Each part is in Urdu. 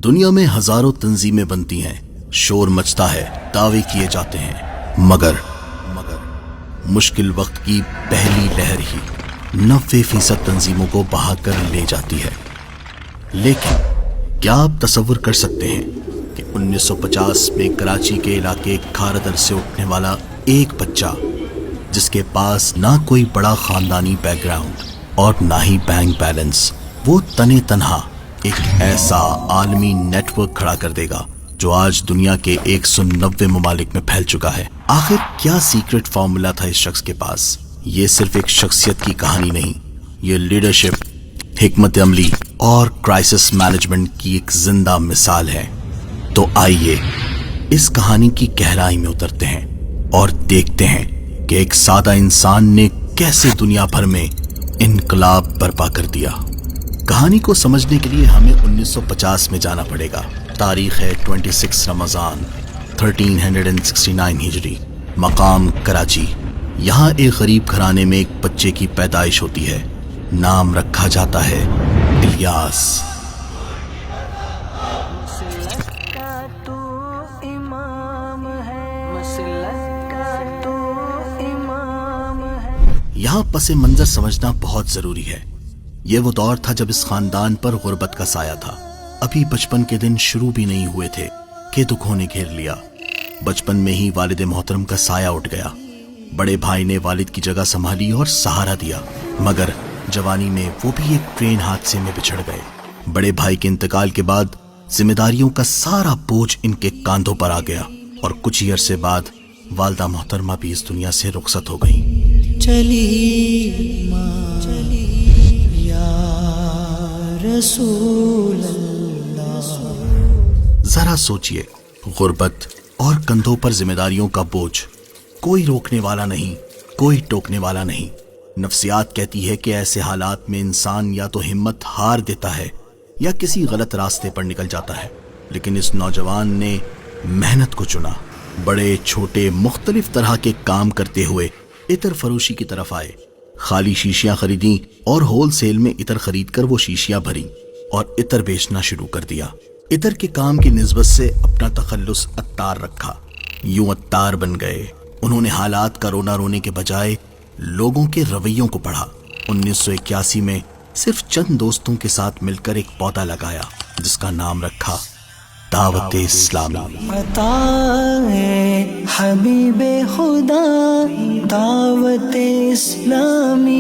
دنیا میں ہزاروں تنظیمیں بنتی ہیں، شور مچتا ہے، دعوے کیے جاتے ہیں، مگر مشکل وقت کی پہلی لہر ہی 90% تنظیموں کو بہا کر لے جاتی ہے۔ لیکن کیا آپ تصور کر سکتے ہیں کہ 1950 میں کراچی کے علاقے کھارادر سے اٹھنے والا ایک بچہ، جس کے پاس نہ کوئی بڑا خاندانی بیک گراؤنڈ اور نہ ہی بینک بیلنس، وہ تنے تنہا ایک ایسا عالمی نیٹ ورک کھڑا کر دے گا جو آج دنیا کے 190 ممالک میں پھیل چکا ہے؟ آخر کیا سیکرٹ فارمولا تھا اس شخص کے پاس؟ یہ صرف ایک شخصیت کی کہانی نہیں، یہ لیڈرشپ، حکمت عملی اور کرائسس مینجمنٹ کی ایک زندہ مثال ہے۔ تو آئیے اس کہانی کی گہرائی میں اترتے ہیں اور دیکھتے ہیں کہ ایک سادہ انسان نے کیسے دنیا بھر میں انقلاب برپا کر دیا۔ کہانی کو سمجھنے کے لیے ہمیں 1950 میں جانا پڑے گا۔ تاریخ ہے 26 رمضان 1369 ہجری، مقام کراچی۔ یہاں ایک غریب گھرانے میں ایک بچے کی پیدائش ہوتی ہے۔ نام رکھا جاتا ہے الیاس۔ یہاں پس منظر سمجھنا بہت ضروری ہے۔ یہ وہ دور تھا جب اس خاندان پر غربت کا سایہ تھا۔ ابھی بچپن کے دن شروع بھی نہیں ہوئے تھے کہ دکھوں نے گھیر لیا۔ بچپن میں ہی والد محترم کا سایہ اٹھ گیا۔ بڑے بھائی نے والد کی جگہ سنبھالی اور سہارا دیا، مگر جوانی میں وہ بھی ایک ٹرین حادثے میں بچھڑ گئے۔ بڑے بھائی کے انتقال کے بعد ذمہ داریوں کا سارا بوجھ ان کے کاندھوں پر آ گیا اور کچھ ہی عرصے بعد والدہ محترمہ بھی اس دنیا سے رخصت ہو گئیں۔ چلی ماں چلی یا رسول اللہ۔ ذرا سوچئے، غربت اور کندھوں پر ذمہ داریوں کا بوجھ، کوئی روکنے والا نہیں، کوئی ٹوکنے والا نہیں۔ نفسیات کہتی ہے کہ ایسے حالات میں انسان یا تو ہمت ہار دیتا ہے یا کسی غلط راستے پر نکل جاتا ہے، لیکن اس نوجوان نے محنت کو چنا۔ بڑے چھوٹے مختلف طرح کے کام کرتے ہوئے عطر فروشی کی طرف آئے۔ خالی شیشیاں خریدیں اور ہول سیل میں عطر خرید کر وہ شیشیاں بھریں اور عطر بیچنا شروع کر دیا۔ عطر کے کام کی نسبت سے اپنا تخلص عطار رکھا۔ یوں عطار بن گئے۔ انہوں نے حالات کا رونا رونے کے بجائے لوگوں کے رویوں کو پڑھا۔ 1981 میں صرف چند دوستوں کے ساتھ مل کر ایک پودا لگایا جس کا نام رکھا دعوت اسلامی۔ عطا ہے حبیب خدا دعوت اسلامی۔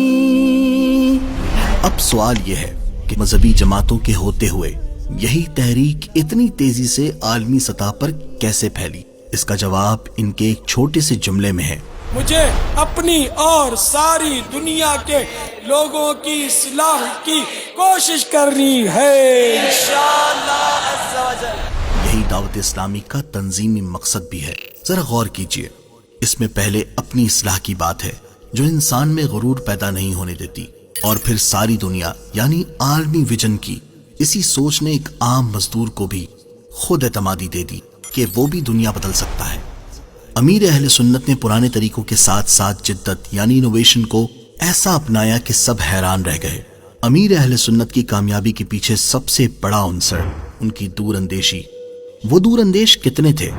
اب سوال یہ ہے کہ مذہبی جماعتوں کے ہوتے ہوئے یہی تحریک اتنی تیزی سے عالمی سطح پر کیسے پھیلی؟ اس کا جواب ان کے ایک چھوٹے سے جملے میں ہے: مجھے اپنی اور ساری دنیا کے لوگوں کی اصلاح کی کوشش کرنی ہے انشاءاللہ عز و جل۔ یہی دعوت اسلامی کا تنظیمی مقصد بھی ہے۔ ذرا غور کیجئے، اس میں پہلے اپنی اصلاح کی بات ہے جو انسان میں غرور پیدا نہیں ہونے دیتی، اور پھر ساری دنیا یعنی عالمی ویژن کی اسی سوچ نے ایک عام مزدور کو بھی خود اعتمادی دے دی کہ وہ بھی دنیا بدل سکتا ہے۔ امیر اہل سنت نے پرانے طریقوں کے ساتھ ساتھ جدت یعنی انوویشن کو ایسا اپنایا کہ سب حیران رہ گئے۔ امیر اہل سنت کی کامیابی کے پیچھے سب سے بڑا عنصر ان کی دور اندیشی۔ وہ دور اندیش کتنے تھے؟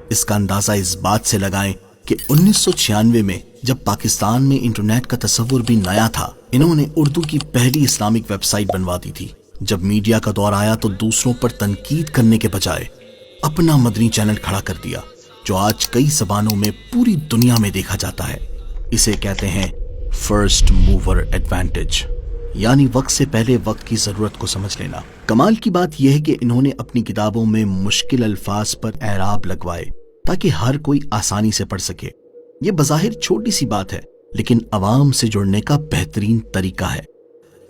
اس کا اندازہ اس بات سے لگائیں کہ 1996 میں جب پاکستان میں انٹرنیٹ کا تصور بھی نیا تھا، انہوں نے اردو کی پہلی اسلامک ویب سائٹ بنوا دی تھی۔ جب میڈیا کا دور آیا تو دوسروں پر تنقید کرنے کے بجائے اپنا مدنی چینل کھڑا کر دیا جو آج کئی زبانوں میں پوری دنیا میں دیکھا جاتا ہے۔ اسے کہتے ہیں فرسٹ موور ایڈوانٹیج، یعنی وقت سے پہلے وقت کی ضرورت کو سمجھ لینا۔ کمال کی بات یہ ہے کہ انہوں نے اپنی کتابوں میں مشکل الفاظ پر اعراب لگوائے تاکہ ہر کوئی آسانی سے پڑھ سکے۔ یہ بظاہر چھوٹی سی بات ہے لیکن عوام سے جڑنے کا بہترین طریقہ ہے۔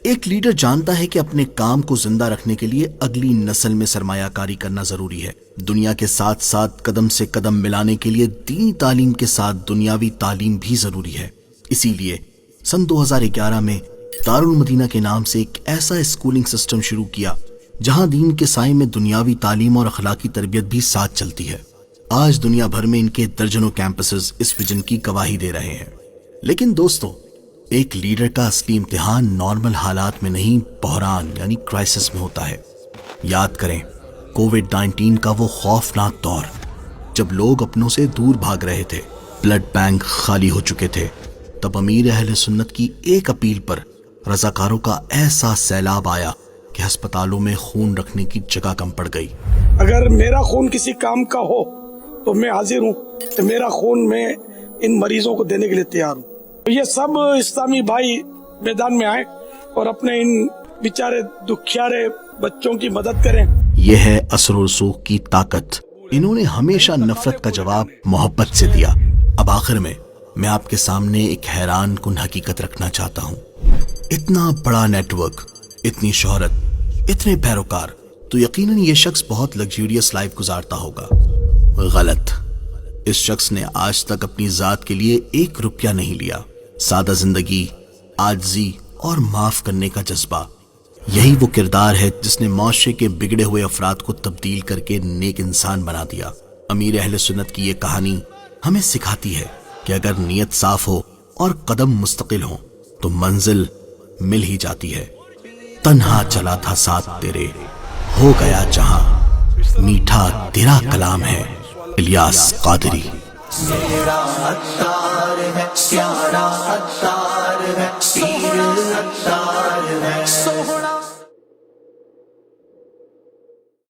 ایک لیڈر جانتا ہے کہ اپنے کام کو زندہ رکھنے کے لیے اگلی نسل میں سرمایہ کاری کرنا ضروری ہے۔ دنیا کے ساتھ ساتھ قدم سے قدم ملانے کے لیے دینی تعلیم کے ساتھ دنیاوی تعلیم بھی ضروری ہے۔ اسی لیے سن 2011 میں دارالمدینہ کے نام سے ایک ایسا اسکولنگ سسٹم شروع کیا جہاں دین کے سائے میں دنیاوی تعلیم اور اخلاقی تربیت بھی ساتھ چلتی ہے۔ آج دنیا بھر میں ان کے درجنوں کیمپسز اس ویژن کی گواہی دے رہے ہیں۔ لیکن دوستو، ایک لیڈر کا اصلی امتحان نارمل حالات میں نہیں، بحران یعنی کرائسس میں ہوتا ہے۔ یاد کریں، کووڈ-19 کا وہ خوفناک دور جب لوگ اپنوں سے دور بھاگ رہے تھے، بلڈ بینک خالی ہو چکے تھے، تب امیر اہل سنت کی ایک اپیل پر رضاکاروں کا ایسا سیلاب آیا کہ ہسپتالوں میں خون رکھنے کی جگہ کم پڑ گئی۔ اگر میرا خون کسی کام کا ہو تو میں حاضر ہوں کہ میرا خون میں ان مریضوں کو دینے کے لیے تیار ہوں۔ یہ سب اسلامی بھائی میدان میں آئے اور اپنے ان بیچارے دکھیارے بچوں کی مدد کریں۔ یہ ہے اثر و رسوخ کی طاقت۔ انہوں نے ہمیشہ نفرت کا جواب محبت سے دیا۔ اب آخر میں آپ کے سامنے ایک حیران کن حقیقت رکھنا چاہتا ہوں۔ اتنا بڑا نیٹ ورک، اتنی شہرت، اتنے پیروکار، تو یقیناً یہ شخص بہت لگزریس لائف گزارتا ہوگا۔ غلط۔ اس شخص نے آج تک اپنی ذات کے لیے 1 روپیہ نہیں لیا۔ سادہ زندگی، عاجزی اور معاف کرنے کا جذبہ، یہی وہ کردار ہے جس نے معاشرے کے بگڑے ہوئے افراد کو تبدیل کر کے نیک انسان بنا دیا۔ امیر اہل سنت کی یہ کہانی ہمیں سکھاتی ہے کہ اگر نیت صاف ہو اور قدم مستقل ہو تو منزل مل ہی جاتی ہے۔ تنہا چلا تھا ساتھ تیرے، ہو گیا جہاں، میٹھا تیرا کلام ہے۔ الیاس قادری۔ میرا عطار ہے، پیارا عطار ہے، پیر عطار ہے، سوہنا